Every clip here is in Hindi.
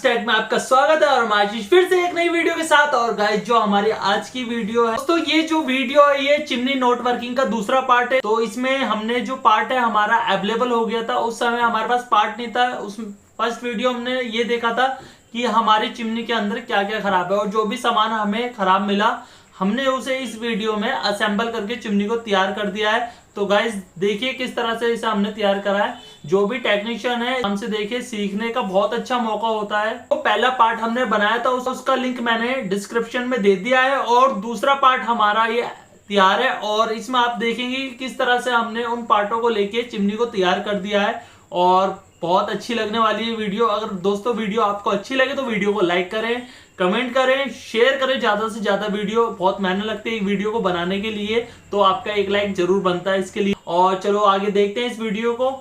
स्टैक में आपका स्वागत है और मैं आशीष फिर से एक नई वीडियो के साथ। और गाइस जो हमारी आज की वीडियो है दोस्तों, ये जो वीडियो है ये चिमनी नोट वर्किंग का दूसरा पार्ट है। तो इसमें हमने जो पार्ट है हमारा अवेलेबल हो गया था, उस समय हमारे पास पार्ट नहीं था। उस फर्स्ट वीडियो हमने ये देखा था कि हमारी चिमनी के अंदर क्या क्या खराब है और जो भी सामान हमें खराब मिला हमने उसे इस वीडियो में असेंबल करके चिमनी को तैयार कर दिया है। तो गाइस देखिए किस तरह से इसे हमने तैयार करा है। जो भी टेक्नीशियन है हमसे देखिए सीखने का बहुत अच्छा मौका होता है। तो पहला पार्ट हमने बनाया था उसका लिंक मैंने डिस्क्रिप्शन में दे दिया है और दूसरा पार्ट हमारा ये तैयार है और इसमें आप देखेंगे कि किस तरह से हमने उन पार्टों को लेके चिमनी को तैयार कर दिया है और बहुत अच्छी लगने वाली है वीडियो। अगर दोस्तों वीडियो आपको अच्छी लगे तो वीडियो को लाइक करें, कमेंट करें, शेयर करें ज्यादा से ज्यादा। वीडियो बहुत मेहनत लगती है एक वीडियो को बनाने के लिए, तो आपका एक लाइक जरूर बनता है इसके लिए। और चलो आगे देखते हैं इस वीडियो को।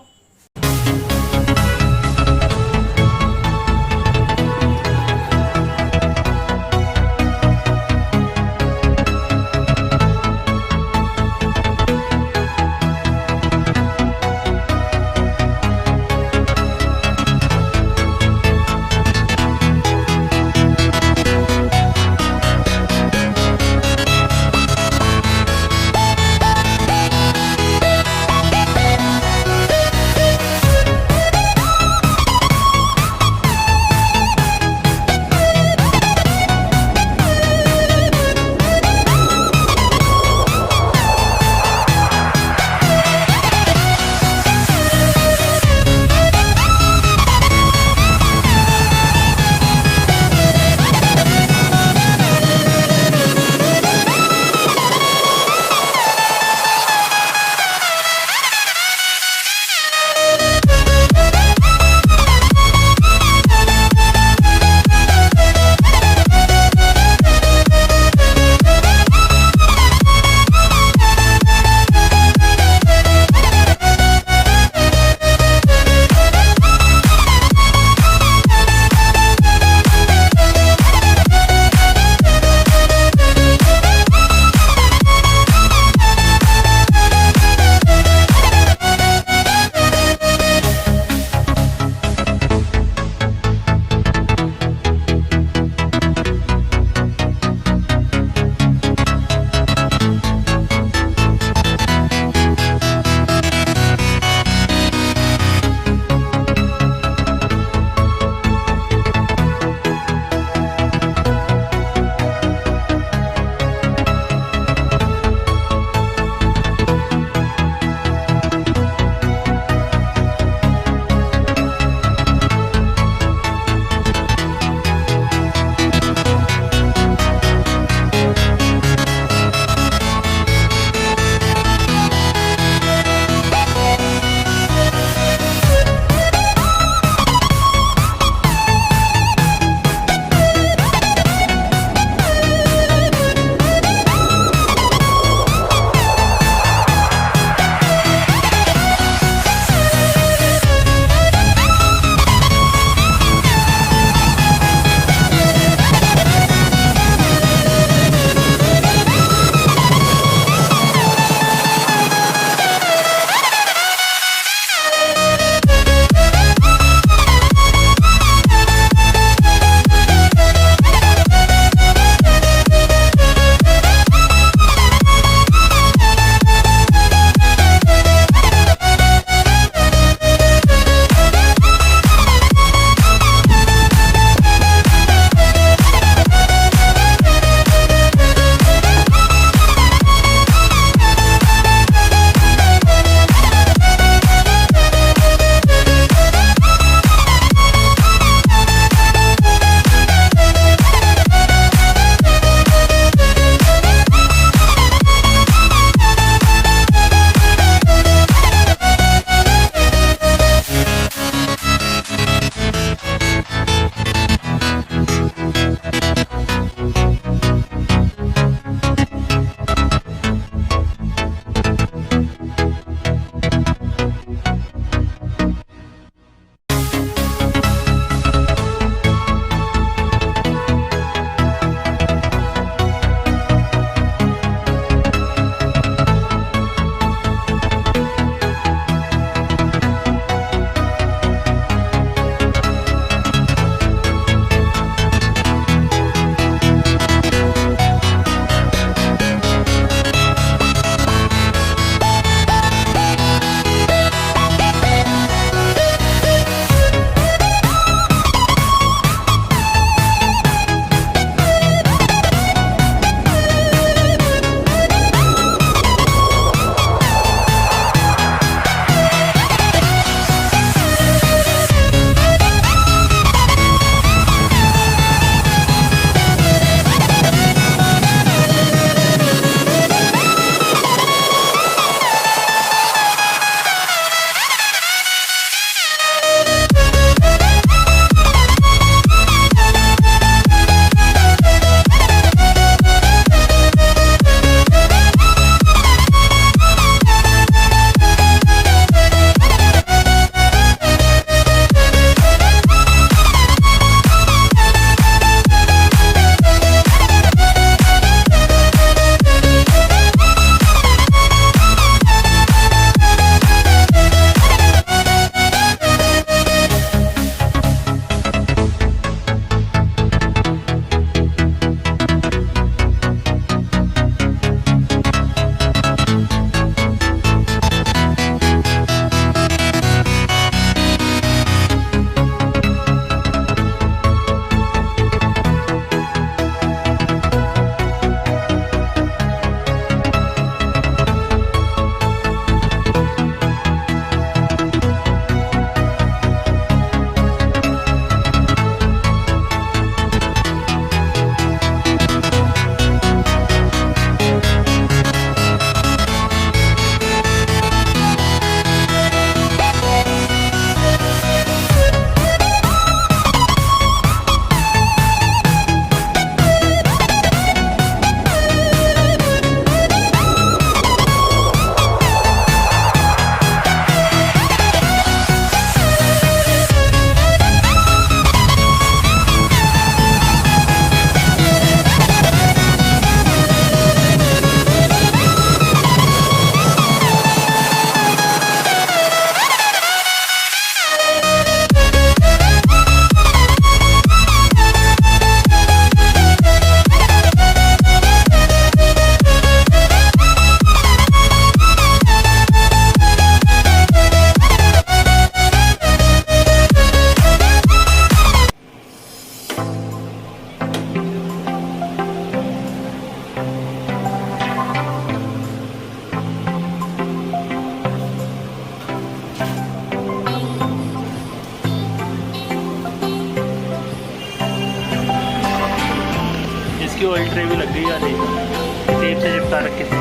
इसकी ऑयल ट्रे भी लग गई है, देखो टेप से चिपका रखे थे।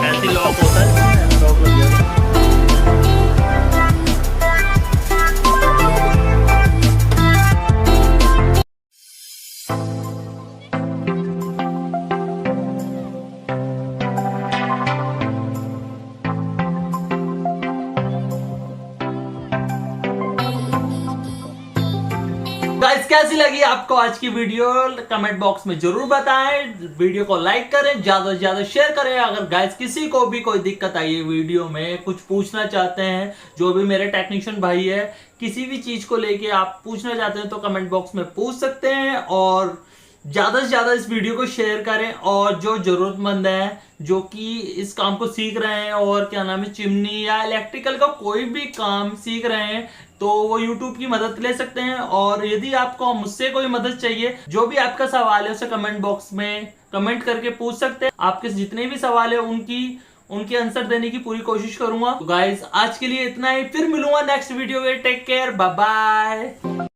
ऐसे लॉक होता है, लॉक लग गया। गाइस कैसी लगी आपको आज की वीडियो, कमेंट बॉक्स में जरूर बताएं। वीडियो को लाइक करें, ज्यादा से ज्यादा शेयर करें। अगर गाइस किसी को भी कोई दिक्कत आई है वीडियो में, कुछ पूछना चाहते हैं, जो भी मेरे टेक्नीशियन भाई है, किसी भी चीज को लेके आप पूछना चाहते हैं तो कमेंट बॉक्स में पूछ सकते हैं। और ज्यादा से ज्यादा इस वीडियो को शेयर करें। और जो जरूरतमंद है, जो कि इस काम को सीख रहे हैं और क्या नाम है, चिमनी या इलेक्ट्रिकल का कोई भी काम सीख रहे हैं, तो वो YouTube की मदद ले सकते हैं। और यदि आपको मुझसे कोई मदद चाहिए, जो भी आपका सवाल है उसे कमेंट बॉक्स में कमेंट करके पूछ सकते हैं। आपके जितने भी सवाल है उनके आंसर देने की पूरी कोशिश करूंगा। तो गाइस आज के लिए इतना ही, फिर मिलूंगा नेक्स्ट वीडियो में। Take care, bye bye.